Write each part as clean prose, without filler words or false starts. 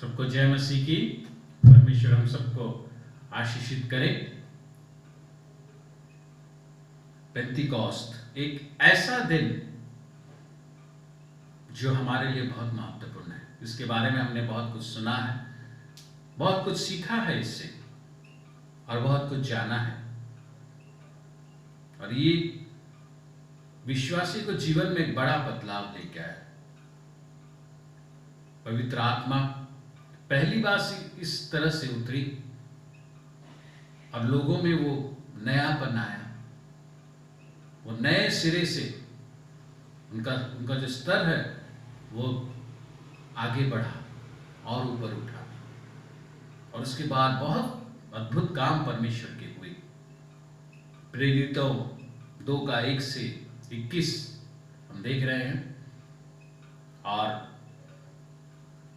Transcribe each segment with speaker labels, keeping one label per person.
Speaker 1: सबको जय मसीह की। परमेश्वर हम सबको आशीषित करे। पेंतिकॉस्ट एक ऐसा दिन जो हमारे लिए बहुत महत्वपूर्ण है। इसके बारे में हमने बहुत कुछ सुना है, बहुत कुछ सीखा है इससे और बहुत कुछ जाना है। और ये विश्वासी को जीवन में एक बड़ा बदलाव लेके आया। पवित्र आत्मा पहली बार इस तरह से उतरी और लोगों में वो नयापन आया, वो नए सिरे से उनका जो स्तर है वो आगे बढ़ा और ऊपर उठा। और उसके बाद बहुत अद्भुत काम परमेश्वर के हुए। प्रेरितों 2:1-21 हम देख रहे हैं और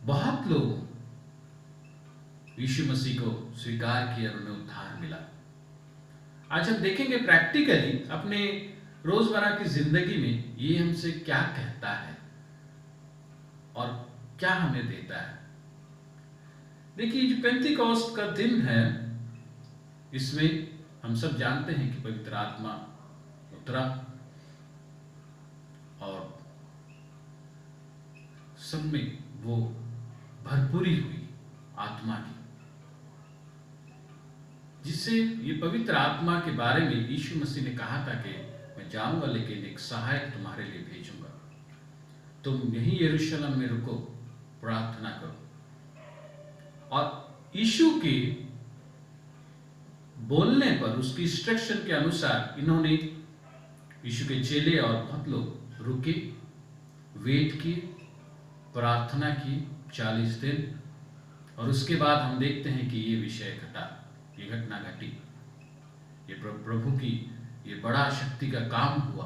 Speaker 1: बहुत लोग यीशु मसीह को स्वीकार किया और उन्हें उद्धार मिला। आज हम देखेंगे प्रैक्टिकली अपने रोजमर्रा की जिंदगी में ये हमसे क्या कहता है और क्या हमें देता है। देखिए, जो पेंतिकॉस्ट का दिन है, इसमें हम सब जानते हैं कि पवित्र आत्मा उतरा और सब में वो भरपूरी हुई आत्मा की, जिससे ये पवित्र आत्मा के बारे में यीशु मसीह ने कहा था कि मैं जाऊंगा लेकिन एक सहायक तुम्हारे लिए भेजूंगा, तुम यहीं यरूशलेम में रुको, प्रार्थना करो। और यीशु के बोलने पर, उसकी इंस्ट्रक्शन के अनुसार इन्होंने, यीशु के चेले और बहुत लोग रुके, वेट किए, प्रार्थना की 40 दिन। और उसके बाद हम देखते हैं कि ये विषय घटा, ये घटना घटी, ये प्रभु की ये बड़ा शक्ति का काम हुआ।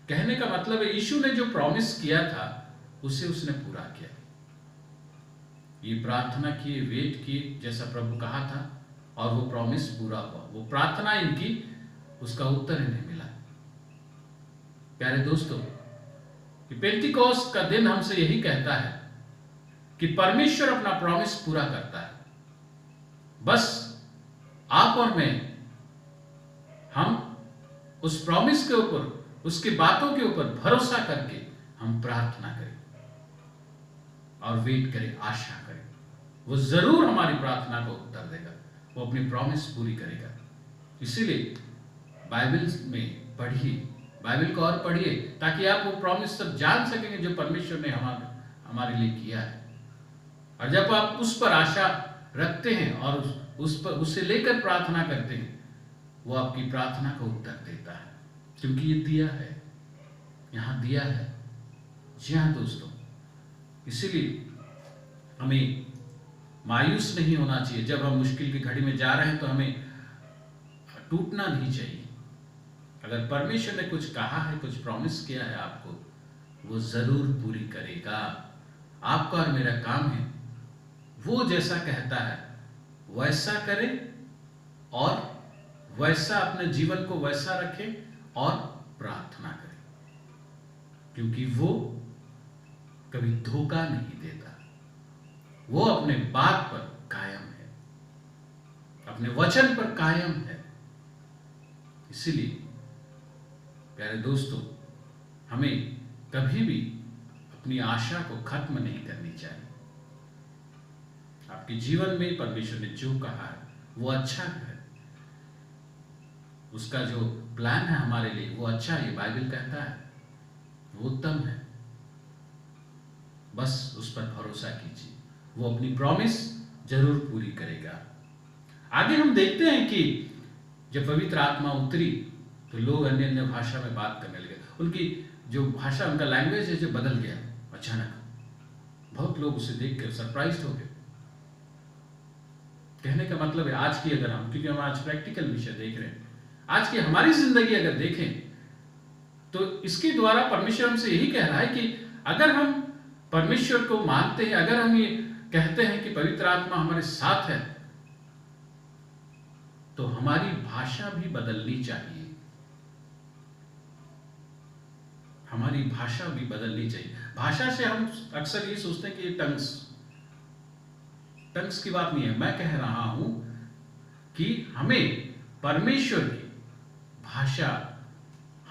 Speaker 1: कहने का मतलब है यीशु ने जो प्रॉमिस किया था उसे उसने पूरा किया। ये प्रार्थना किए, वेट किए जैसा प्रभु कहा था और वो प्रॉमिस पूरा हुआ। वो प्रार्थना इनकी, उसका उत्तर इन्हें मिला। प्यारे दोस्तों, पेंतिकॉस्ट का दिन हमसे यही कहता है कि परमेश्वर अपना प्रॉमिस पूरा करता है। बस आप और मैं, हम उस प्रॉमिस के ऊपर, उसकी बातों के ऊपर भरोसा करके हम प्रार्थना करें और वेट करें, आशा करें। वो जरूर हमारी प्रार्थना को उत्तर देगा, वो अपनी प्रॉमिस पूरी करेगा। इसीलिए बाइबल में पढ़िए, बाइबल को और पढ़िए, ताकि आप वो प्रॉमिस सब जान सकेंगे जो परमेश्वर ने हमारे लिए किया है। और जब आप उस पर आशा रखते हैं और उस पर उसे लेकर प्रार्थना करते हैं, वो आपकी प्रार्थना को उत्तर देता है, क्योंकि ये दिया है, यहां दिया है। जी हाँ दोस्तों, इसीलिए हमें मायूस नहीं होना चाहिए। जब हम मुश्किल की घड़ी में जा रहे हैं तो हमें टूटना नहीं चाहिए। अगर परमेश्वर ने कुछ कहा है, कुछ प्रॉमिस किया है आपको, वो जरूर पूरी करेगा। आपका और मेरा काम है वो जैसा कहता है वैसा करें और वैसा अपने जीवन को वैसा रखें और प्रार्थना करें, क्योंकि वो कभी धोखा नहीं देता। वो अपने बात पर कायम है, अपने वचन पर कायम है। इसीलिए प्यारे दोस्तों, हमें कभी भी अपनी आशा को खत्म नहीं करनी चाहिए। आपके जीवन में परमेश्वर ने जो कहा है वो अच्छा है, उसका जो प्लान है हमारे लिए वो अच्छा है। बाइबल कहता है वो उत्तम है। बस उस पर भरोसा कीजिए, वो अपनी प्रॉमिस जरूर पूरी करेगा। आगे हम देखते हैं कि जब पवित्र आत्मा उतरी तो लोग अन्य अन्य भाषा में बात करने लगे। उनकी जो भाषा, उनका लैंग्वेज है जो बदल गया अचानक। बहुत लोग उसे देखकर सरप्राइज्ड हो गए। कहने का मतलब है आज की, अगर हम, क्योंकि हम आज प्रैक्टिकल विषय देख रहे हैं, आज की हमारी जिंदगी अगर देखें तो इसके द्वारा परमेश्वर हमसे यही कह रहा है कि अगर हम परमेश्वर को मानते हैं, अगर हम ये कहते हैं कि पवित्र आत्मा हमारे साथ है, तो हमारी भाषा भी बदलनी चाहिए। हमारी भाषा भी बदलनी चाहिए। भाषा से हम अक्सर ये सोचते हैं कि ये टंग्स, टंग्स की बात नहीं है, मैं कह रहा हूं कि हमें परमेश्वर की भाषा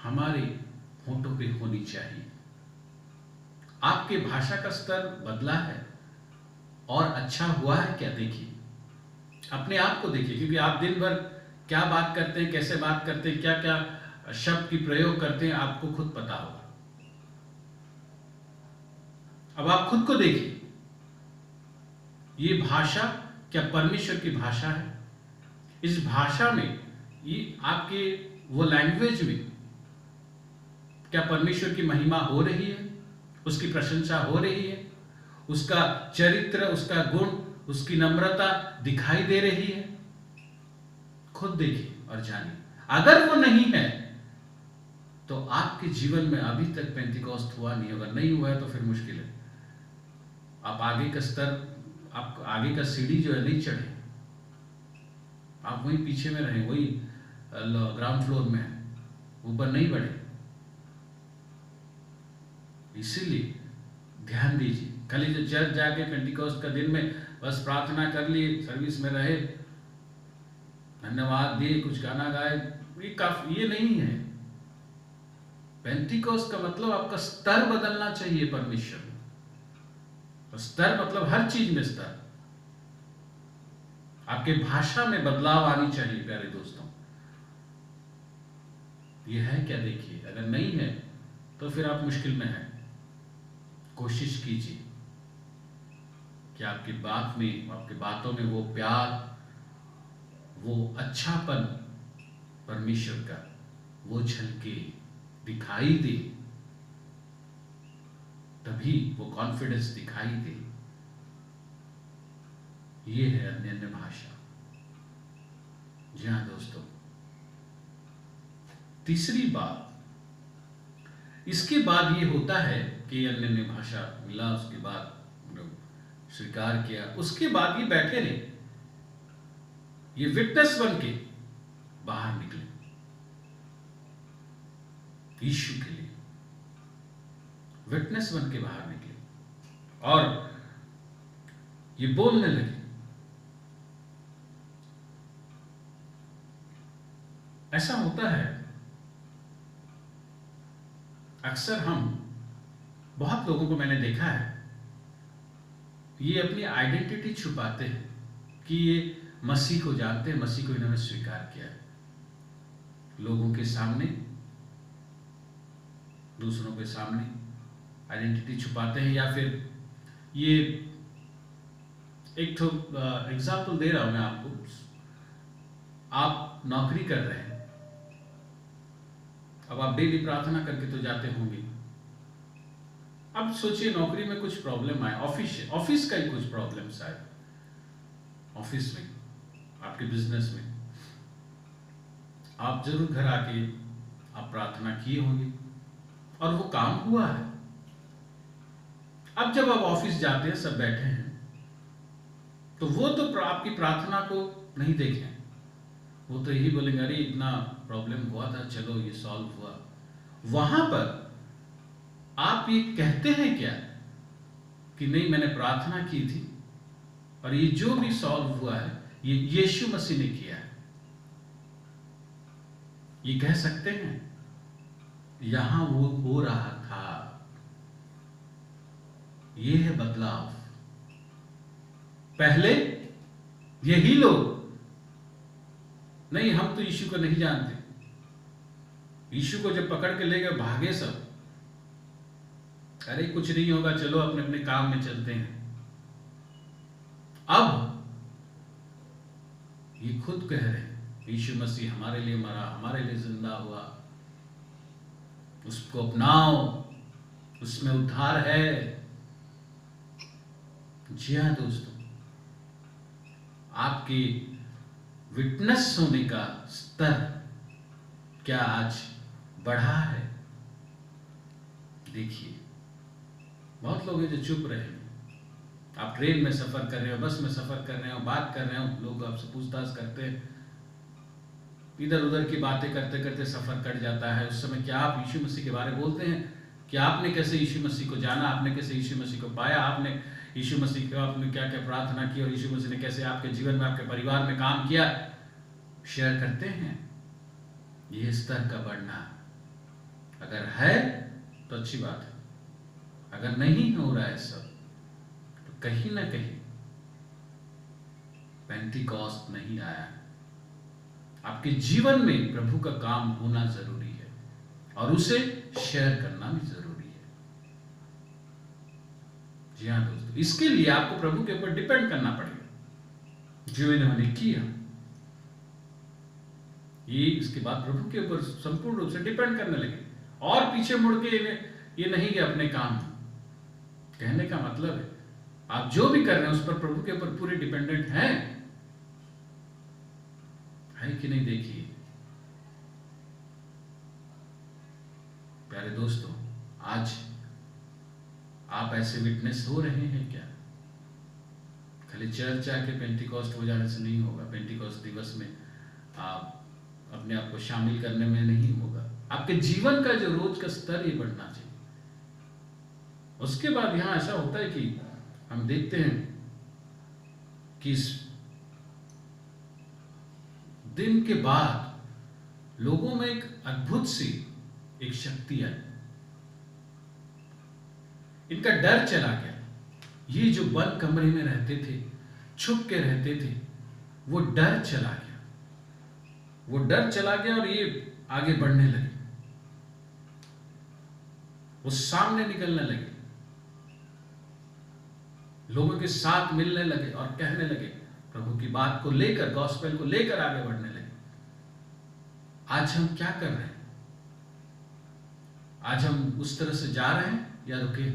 Speaker 1: हमारे होठों पे होनी चाहिए। आपके भाषा का स्तर बदला है और अच्छा हुआ है क्या? देखिए, अपने आप को देखिए, क्योंकि आप दिन भर क्या बात करते हैं, कैसे बात करते हैं, क्या क्या शब्द की प्रयोग करते हैं, आपको खुद पता होगा। अब आप खुद को देखिए, ये भाषा क्या परमेश्वर की भाषा है? इस भाषा में, ये आपके वो लैंग्वेज में क्या परमेश्वर की महिमा हो रही है? उसकी प्रशंसा हो रही है? उसका चरित्र, उसका गुण, उसकी नम्रता दिखाई दे रही है? खुद देखिए और जानिए। अगर वो नहीं है तो आपके जीवन में अभी तक पेंटिकॉस्ट हुआ नहीं होगा। नहीं हुआ है तो फिर मुश्किल है। आप आगे का स्तर, आप आगे का सीढ़ी जो है नहीं चढ़े, आप वहीं पीछे में रहे, वही ग्राउंड फ्लोर में है, ऊपर नहीं बढ़े। इसीलिए ध्यान दीजिए। खाली जो चर्च जाके पेंटिकॉस्ट का दिन में बस प्रार्थना कर लिए, सर्विस में रहे, धन्यवाद दिए, कुछ गाना गाए, ये नहीं है। पेंटिकॉस्ट का मतलब आपका स्तर बदलना चाहिए परमेश्वर में। स्तर मतलब हर चीज में स्तर। आपके भाषा में बदलाव आनी चाहिए प्यारे दोस्तों। यह है क्या? देखिए, अगर नहीं है तो फिर आप मुश्किल में हैं। कोशिश कीजिए कि आपकी बात में, आपकी बातों में वो प्यार, वो अच्छापन परमेश्वर का वो झलके, दिखाई दे, तभी वो कॉन्फिडेंस दिखाई दे। ये है अन्य अन्य भाषा। जी हाँ दोस्तों, तीसरी बात, इसके बाद ये होता है कि अन्य अन्य भाषा मिला, उसके बाद स्वीकार किया, उसके बाद ये बैठे रहे, ये विटनेस बन के बाहर निकले यीशु के लिए, विटनेस बन के बाहर निकले और ये बोलने लगे। ऐसा होता है अक्सर, हम बहुत लोगों को मैंने देखा है, ये अपनी आइडेंटिटी छुपाते हैं कि ये मसीह को जानते हैं, मसीह को इन्होंने स्वीकार किया है। लोगों के सामने, दूसरों के सामने आइडेंटिटी छुपाते हैं। या फिर ये एक तो एग्जाम्पल दे रहा हूं मैं आपको। आप नौकरी कर रहे हैं, अब आप डेली प्रार्थना करके तो जाते होंगे। अब सोचिए नौकरी में कुछ प्रॉब्लम आए, ऑफिस का ही कुछ प्रॉब्लम्स आए, ऑफिस में, आपके बिजनेस में, आप जरूर घर आके आप प्रार्थना किए होंगे और वो काम हुआ है। अब जब आप ऑफिस जाते हैं, सब बैठे हैं, तो वो तो आपकी प्रार्थना को नहीं देखें, वो तो यही बोलेंगे, अरे इतना प्रॉब्लम हुआ था, चलो ये सॉल्व हुआ। वहां पर आप ये कहते हैं क्या कि नहीं, मैंने प्रार्थना की थी और ये जो भी सॉल्व हुआ है ये यीशु मसीह ने किया है, ये कह सकते हैं? यहां वो हो रहा था। ये है बदलाव। पहले यही लोग, नहीं हम तो यीशु को नहीं जानते, यीशु को जब पकड़ के ले गए भागे सब, अरे कुछ नहीं होगा, चलो अपने अपने काम में चलते हैं। अब ये खुद कह रहे हैं यीशु मसीह हमारे लिए मरा, हमारे लिए जिंदा हुआ, उसको अपनाओ, उसमें उद्धार है। जी हाँ दोस्तों, आपकी विटनेस होने का स्तर क्या आज बढ़ा है? देखिए, बहुत लोग हैं जो चुप रहे हैं। आप ट्रेन में सफर कर रहे हो, बस में सफर कर रहे हो, बात कर रहे हो, लोग आपसे पूछताछ करते हैं, इधर उधर की बातें करते करते सफर कट जाता है। उस समय क्या आप यीशु मसीह के बारे में बोलते हैं कि आपने कैसे यीशु मसीह को जाना, आपने कैसे यीशु मसीह को पाया, आपने यीशु मसीह को आपने क्या क्या प्रार्थना की और यीशु मसीह ने कैसे आपके जीवन में, आपके परिवार में काम किया, शेयर करते हैं। ये स्तर का बढ़ना अगर है तो अच्छी बात है, अगर नहीं हो रहा है सब तो कहीं ना कहीं पेंटिकॉस्ट नहीं आया। आपके जीवन में प्रभु का काम होना जरूरी है और उसे शेयर करना भी जरूरी है। जी हाँ दोस्तों, इसके लिए आपको प्रभु के ऊपर डिपेंड करना पड़ेगा जो इन्होंने किया। ये इसके बाद प्रभु के ऊपर संपूर्ण रूप से डिपेंड करने लगे और पीछे मुड़ के ये नहीं कि अपने काम। कहने का मतलब है आप जो भी कर रहे हैं उस पर प्रभु के ऊपर पूरे डिपेंडेंट हैं, है कि नहीं? देखिए प्यारे दोस्तों, आज आप ऐसे विटनेस हो रहे हैं क्या? खाली चर्च आके पेंटिकॉस्ट हो जाने से नहीं होगा। पेंटिकॉस्ट दिवस में आप अपने आप को शामिल करने में नहीं होगा। आपके जीवन का जो रोज का स्तर ये बढ़ना चाहिए। उसके बाद यहां ऐसा होता है कि हम देखते हैं कि इस दिन के बाद लोगों में एक अद्भुत सी एक शक्ति आई। इनका डर चला गया। ये जो बंद कमरे में रहते थे, छुप के रहते थे, वो डर चला गया। वो डर चला गया और ये आगे बढ़ने लगे, वो सामने निकलने लगे, लोगों के साथ मिलने लगे और कहने लगे, प्रभु की बात को लेकर, गॉस्पेल को लेकर आगे बढ़ने लगे। आज हम क्या कर रहे हैं? आज हम उस तरह से जा रहे हैं या रुके?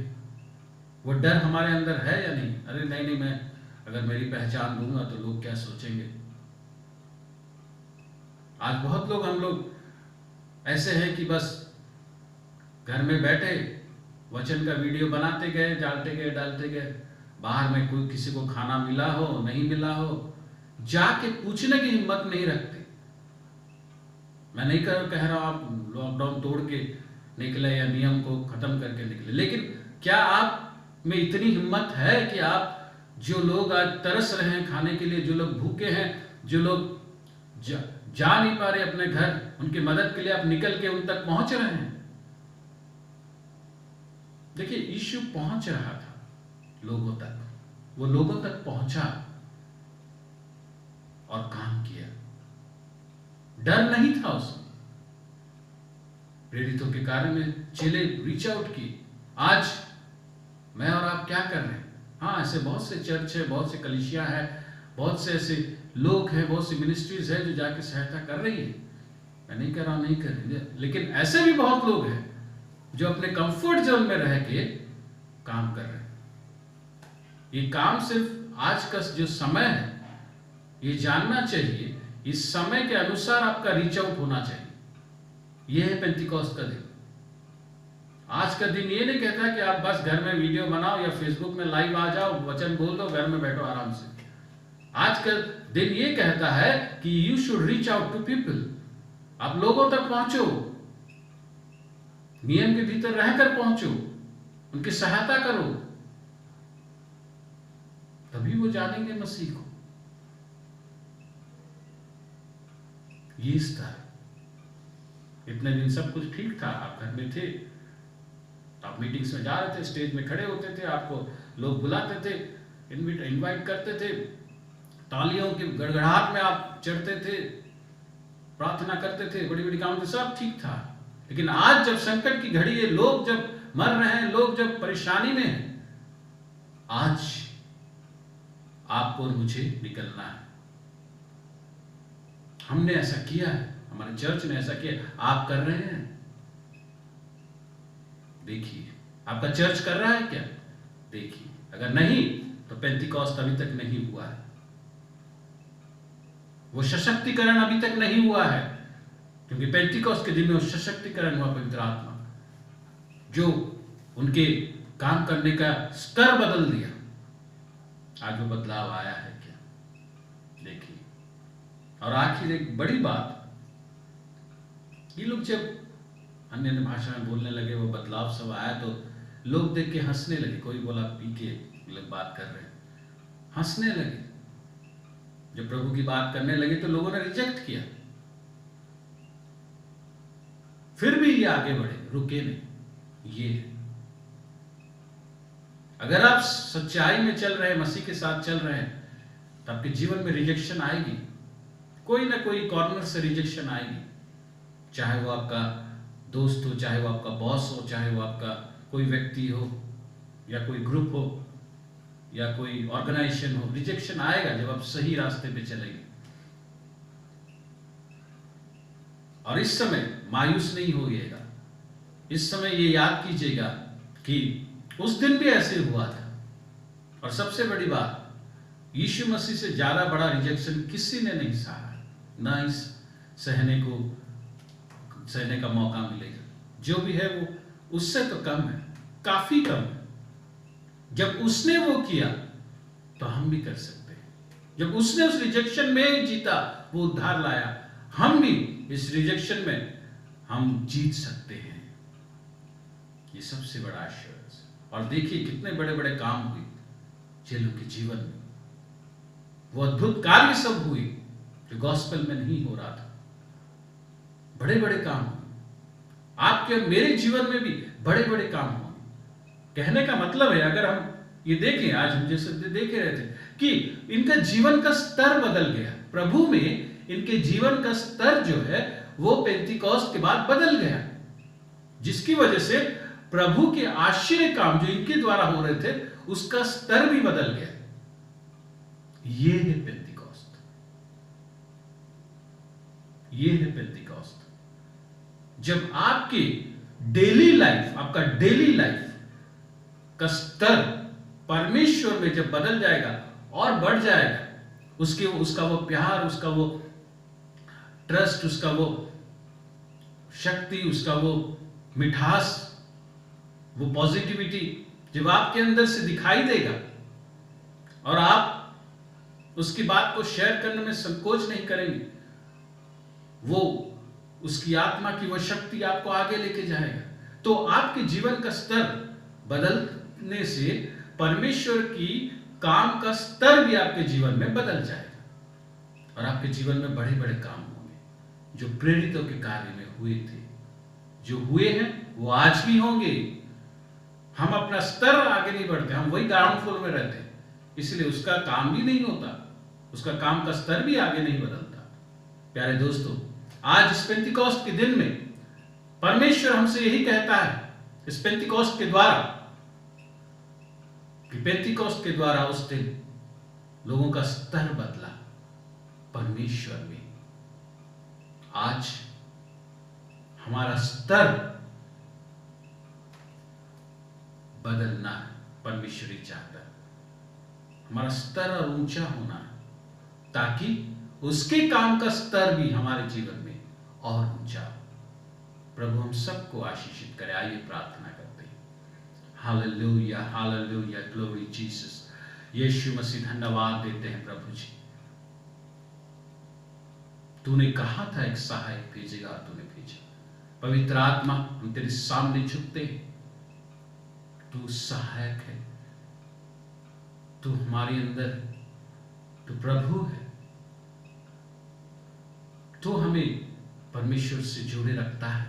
Speaker 1: वो डर हमारे अंदर है या नहीं? अरे नहीं, मैं अगर मेरी पहचान दूंगा तो लोग क्या सोचेंगे? आज बहुत लोग, हम लोग ऐसे हैं कि बस घर में बैठे वचन का वीडियो बनाते गए, डालते गए। बाहर में कोई किसी को खाना मिला हो, नहीं मिला हो, जाके पूछने की हिम्मत नहीं रखते। मैं नहीं कह रहा हूं आप लॉकडाउन तोड़ के निकले या नियम को खत्म करके निकले, लेकिन क्या आप में इतनी हिम्मत है कि आप, जो लोग आज तरस रहे हैं खाने के लिए, जो लोग भूखे हैं, जो लोग जा नहीं पा रहे अपने घर, उनकी मदद के लिए आप निकल के उन तक पहुंच रहे हैं? देखिए, यीशु पहुंच रहा था लोगों तक, वो लोगों तक पहुंचा और काम किया। डर नहीं था उसमें। प्रेरितों के कार्य में चेले रीच आउट की। आज मैं और आप क्या कर रहे हैं? हाँ, ऐसे बहुत से चर्च है, बहुत से कलीसिया है, बहुत से ऐसे लोग हैं, बहुत सी मिनिस्ट्रीज है जो जाके सहायता कर रही है। मैं नहीं कर रहा, नहीं कर रही, लेकिन ऐसे भी बहुत लोग हैं जो अपने कंफर्ट जोन में रह के काम कर रहे हैं। ये काम सिर्फ आज का जो समय है, ये जानना चाहिए, इस समय के अनुसार आपका रीच आउट होना चाहिए। यह है पेंटिकॉस्ट का दिन। आज का दिन ये नहीं कहता कि आप बस घर में वीडियो बनाओ या फेसबुक में लाइव आ जाओ, वचन बोल दो, घर में बैठो आराम से। आज का दिन ये कहता है कि you should reach out to people. आप लोगों तक पहुंचो, नियम के भीतर रहकर पहुंचो, उनकी सहायता करो, तभी वो जानेंगे मसीह को। ये स्तर। इतने दिन सब कुछ ठीक था, आप घर में थे, आप मीटिंग्स में जा रहे थे, स्टेज में खड़े होते थे, आपको लोग बुलाते थे, इनवाइट करते थे, तालियों की गड़गड़ाहट में आप चढ़ते थे, प्रार्थना करते थे, बड़ी बड़ी काम थे, सब ठीक था। लेकिन आज जब संकट की घड़ी है, लोग जब मर रहे हैं, लोग जब परेशानी में हैं, आज आपको और मुझे निकलना है। हमने ऐसा किया है, हमारे चर्च ने ऐसा किया, आप कर रहे हैं? देखिए, आपका चर्च कर रहा है क्या? देखिए, अगर नहीं तो पेंटिकॉस्ट अभी तक नहीं हुआ है, वो सशक्तिकरण अभी तक नहीं हुआ है, क्योंकि पेंटिकॉस्ट के दिन में वो सशक्तिकरण हुआ, पवित्र आत्मा जो उनके काम करने का स्तर बदल दिया। आज वो बदलाव आया है क्या? देखिए, और आखिर एक बड़ी बात, ये लोग जब अन्य अन्य भाषा में बोलने लगे, वो बदलाव सब आया तो लोग देख के हंसने लगे। कोई बोला पी के लोग बात कर रहे हैं, हंसने लगे। जब प्रभु की बात करने लगे तो लोगों ने रिजेक्ट किया। फिर भी ये आगे बढ़े, रुके नहीं। ये अगर आप सच्चाई में चल रहे हैं, मसीह के साथ चल रहे हैं, तो आपके जीवन में रिजेक्शन आएगी। कोई ना कोई कॉर्नर से रिजेक्शन आएगी, चाहे वो आपका दोस्त हो, चाहे वो आपका बॉस हो, चाहे वो आपका कोई व्यक्ति हो, या कोई ग्रुप हो, या कोई ऑर्गेनाइजेशन हो। रिजेक्शन आएगा जब आप सही रास्ते पे चलेंगे। और इस समय मायूस नहीं होइएगा। इस समय ये याद कीजिएगा कि उस दिन भी ऐसे हुआ था। और सबसे बड़ी बात, यीशु मसीह से ज्यादा बड़ा रिजेक्शन किसी ने नहीं सहा, ना इस सहने का मौका मिलेगा। जो भी है वो उससे तो कम है, काफी कम है। जब उसने वो किया तो हम भी कर सकते हैं। जब उसने उस रिजेक्शन में जीता, वो उद्धार लाया, हम भी इस रिजेक्शन में हम जीत सकते हैं। ये सबसे बड़ा आश्चर्य। और देखिए कितने बड़े बड़े काम हुए चेलों के जीवन में। वो अद्भुत कार्य सब हुए जो गॉस्पेल में नहीं हो रहा था। बड़े बड़े काम हुए। आपके और मेरे जीवन में भी बड़े बड़े काम हुए। कहने का मतलब है, अगर हम ये देखें, आज हम जैसे देख रहे थे कि इनका जीवन का स्तर बदल गया। प्रभु में इनके जीवन का स्तर जो है वो पेंतीकोस्त के बाद बदल गया, जिसकी वजह से प्रभु के आश्चर्य काम जो इनके द्वारा हो रहे थे उसका स्तर भी बदल गया। ये है पेंतीकोस्त। ये है पेंतीकोस्त। जब आपकी डेली लाइफ, आपका डेली लाइफ का स्तर परमेश्वर में जब बदल जाएगा और बढ़ जाएगा, उसका वो प्यार, उसका वो ट्रस्ट, उसका वो शक्ति, उसका वो मिठास, वो पॉजिटिविटी जब आपके अंदर से दिखाई देगा और आप उसकी बात को शेयर करने में संकोच नहीं करेंगे, वो उसकी आत्मा की वो शक्ति आपको आगे लेके जाएगा, तो आपके जीवन का स्तर बदलने से परमेश्वर की काम का स्तर भी आपके जीवन में बदल जाएगा। और आपके जीवन में बड़े बड़े काम होंगे जो प्रेरितों के कार्य में हुए थे, जो हुए हैं वो आज भी होंगे। हम अपना स्तर आगे नहीं बढ़ते, हम वही ग्राउंड फ्लोर में रहते हैं, इसलिए उसका काम भी नहीं होता, उसका काम का स्तर भी आगे नहीं बदलता। प्यारे दोस्तों, आज इस पेंतीकोस्त के दिन में परमेश्वर हमसे यही कहता है, इस पेंतीकोस्त के द्वारा, कि पेंतीकोस्त के द्वारा उस दिन लोगों का स्तर बदला परमेश्वर में। आज हमारा स्तर बदलना है, परमेश्वर ही चाहता है हमारा स्तर और ऊंचा होना है, ताकि उसके काम का स्तर भी हमारे जीवन में और ऊंचा हो। प्रभु हम सबको आशीषित करे। आइए प्रार्थना करते हैं। Hallelujah, hallelujah, glory Jesus. यीशु मसीह, धन्यवाद देते हैं प्रभु जी। तूने कहा था एक सहायक भेजेगा, तूने भेजा। पवित्र आत्मा, हम तेरे सामने झुकते हैं। तू सहायक है, तू हमारे अंदर, तू प्रभु है, तू हमें परमेश्वर से जोड़े रखता है।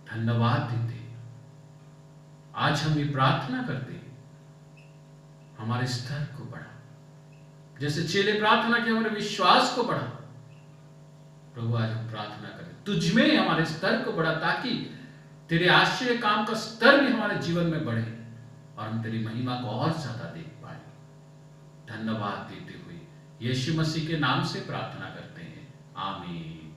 Speaker 1: धन्यवाद देते हैं। आज हम ये प्रार्थना करते हैं, हमारे स्तर को बढ़ा, जैसे चेले प्रार्थना की हमारे विश्वास को बढ़ा। प्रभु आज हम प्रार्थना करें, तुझ में हमारे स्तर को बढ़ा, ताकि तेरे आश्चर्य काम का स्तर भी हमारे जीवन में बढ़े और हम तेरी महिमा को और ज्यादा देख पाए। धन्यवाद देते हुए यीशु मसीह के नाम से प्रार्थना करते हैं, आमीन।